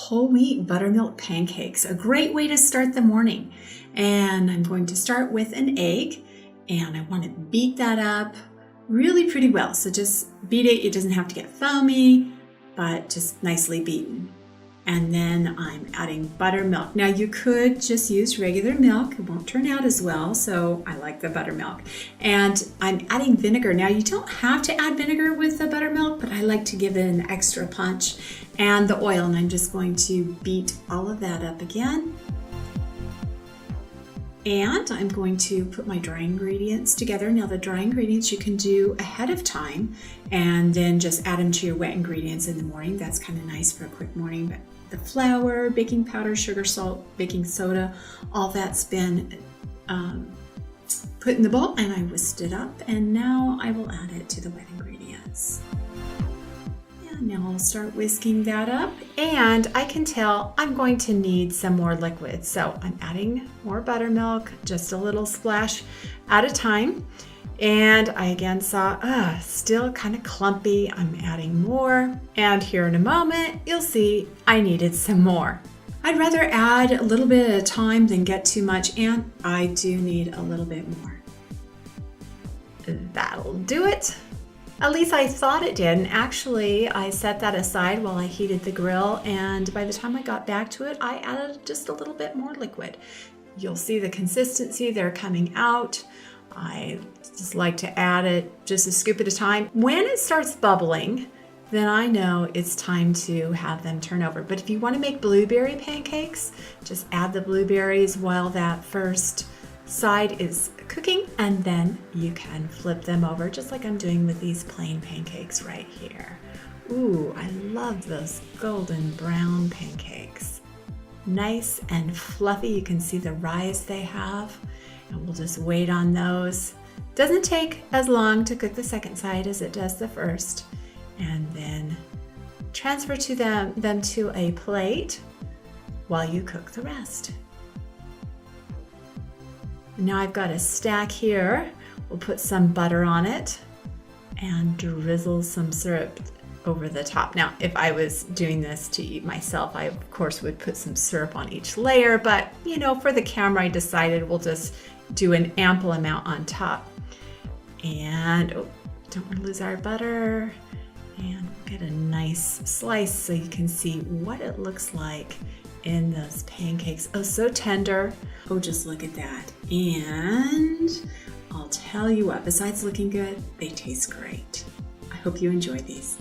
whole wheat buttermilk pancakes, a great way to start the morning. And I'm going to start with an egg, and I want to beat that up really pretty well. So just beat it. It doesn't have to get foamy, but just nicely beaten. And then I'm adding buttermilk. Now you could just use regular milk. It won't turn out as well, so I like the buttermilk. And I'm adding vinegar. Now you don't have to add vinegar with the buttermilk, but I like to give it an extra punch. And the oil, and I'm just going to beat all of that up again. And I'm going to put my dry ingredients together. Now the dry ingredients you can do ahead of time and then just add them to your wet ingredients in the morning. That's kind of nice for a quick morning. But the flour, baking powder, sugar, salt, baking soda, all that's been put in the bowl, and I whisked it up, and now I will add it to the wet ingredients. Now I'll start whisking that up, and I can tell I'm going to need some more liquid. So I'm adding more buttermilk, just a little splash at a time. And I again saw, still kind of clumpy. I'm adding more. And here in a moment, you'll see I needed some more. I'd rather add a little bit at a time than get too much, and I do need a little bit more. That'll do it. At least I thought it did, and actually I set that aside while I heated the grill, and by the time I got back to it, I added just a little bit more liquid. You'll see the consistency, they're coming out. I just like to add it just a scoop at a time. When it starts bubbling, then I know it's time to have them turn over. But if you want to make blueberry pancakes, just add the blueberries while that first side is cooking, and then you can flip them over just like I'm doing with these plain pancakes right here. Ooh, I love those golden brown pancakes. Nice and fluffy. You can see the rise they have, and we'll just wait on those. Doesn't take as long to cook the second side as it does the first, and then transfer to them to a plate while you cook the rest. Now I've got a stack here. We'll put some butter on it and drizzle some syrup over the top. Now, if I was doing this to eat myself, I of course would put some syrup on each layer, but you know, for the camera, I decided we'll just do an ample amount on top. And don't want to lose our butter. And we'll get a nice slice so you can see what it looks like in those pancakes. Oh, so tender. Oh, just look at that. And I'll tell you what, besides looking good, they taste great. I hope you enjoy these.